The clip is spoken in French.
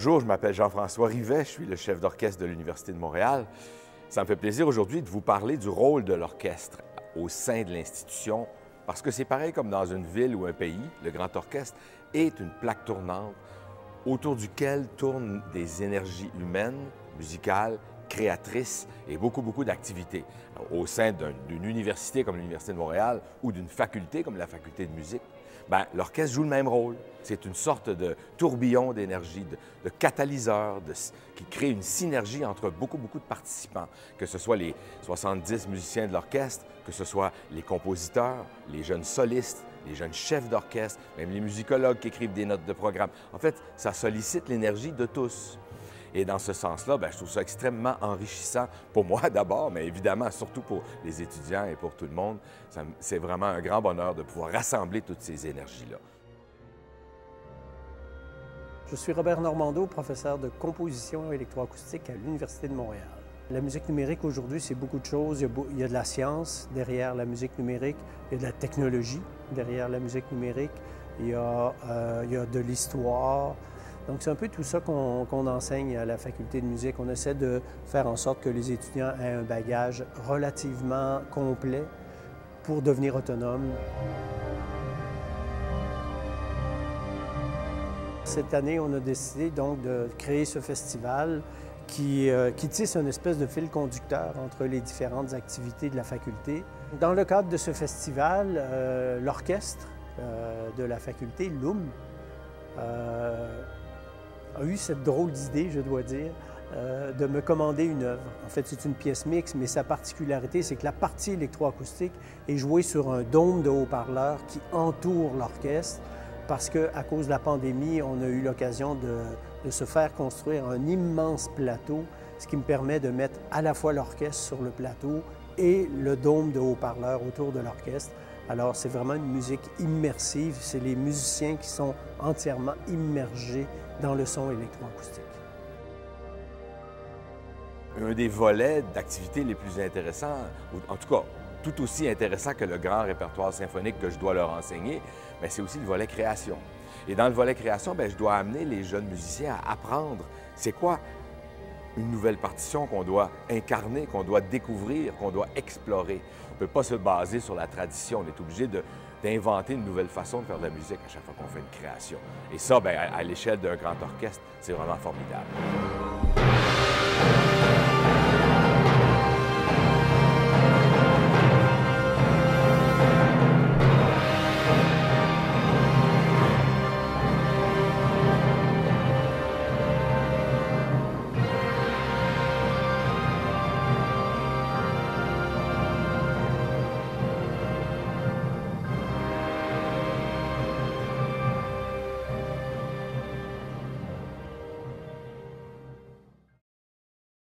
Bonjour, je m'appelle Jean-François Rivet, je suis le chef d'orchestre de l'Université de Montréal. Ça me fait plaisir aujourd'hui de vous parler du rôle de l'orchestre au sein de l'institution, parce que c'est pareil comme dans une ville ou un pays, le Grand Orchestre est une plaque tournante autour duquel tournent des énergies humaines, musicales, créatrices et beaucoup d'activités. Au sein d'une université comme l'Université de Montréal ou d'une faculté comme la faculté de musique, l'orchestre joue le même rôle. C'est une sorte de tourbillon d'énergie, de catalyseur, qui crée une synergie entre beaucoup de participants, que ce soit les 70 musiciens de l'orchestre, que ce soit les compositeurs, les jeunes solistes, les jeunes chefs d'orchestre, même les musicologues qui écrivent des notes de programme. En fait, ça sollicite l'énergie de tous. Et dans ce sens-là, je trouve ça extrêmement enrichissant pour moi d'abord, mais évidemment surtout pour les étudiants et pour tout le monde. C'est vraiment un grand bonheur de pouvoir rassembler toutes ces énergies-là. Je suis Robert Normando, professeur de composition électroacoustique à l'Université de Montréal. La musique numérique aujourd'hui, c'est beaucoup de choses. Il y a de la science derrière la musique numérique, il y a de la technologie derrière la musique numérique, il y a de l'histoire. Donc, c'est un peu tout ça qu'on enseigne à la faculté de musique. On essaie de faire en sorte que les étudiants aient un bagage relativement complet pour devenir autonomes. Cette année, on a décidé donc de créer ce festival qui tisse une espèce de fil conducteur entre les différentes activités de la faculté. Dans le cadre de ce festival, l'orchestre de la faculté, l'UM, a eu cette drôle d'idée, je dois dire, de me commander une œuvre. En fait, c'est une pièce mixte, mais sa particularité, c'est que la partie électroacoustique est jouée sur un dôme de haut-parleurs qui entoure l'orchestre, parce qu'à cause de la pandémie, on a eu l'occasion de se faire construire un immense plateau, ce qui me permet de mettre à la fois l'orchestre sur le plateau et le dôme de haut-parleurs autour de l'orchestre. Alors, c'est vraiment une musique immersive. C'est les musiciens qui sont entièrement immergés dans le son électroacoustique. Un des volets d'activité les plus intéressants, ou en tout cas tout aussi intéressant que le grand répertoire symphonique que je dois leur enseigner, c'est aussi le volet création. Et dans le volet création, je dois amener les jeunes musiciens à apprendre c'est quoi une nouvelle partition qu'on doit incarner, qu'on doit découvrir, qu'on doit explorer. On ne peut pas se baser sur la tradition. On est obligé d'inventer une nouvelle façon de faire de la musique à chaque fois qu'on fait une création. Et ça, à l'échelle d'un grand orchestre, c'est vraiment formidable.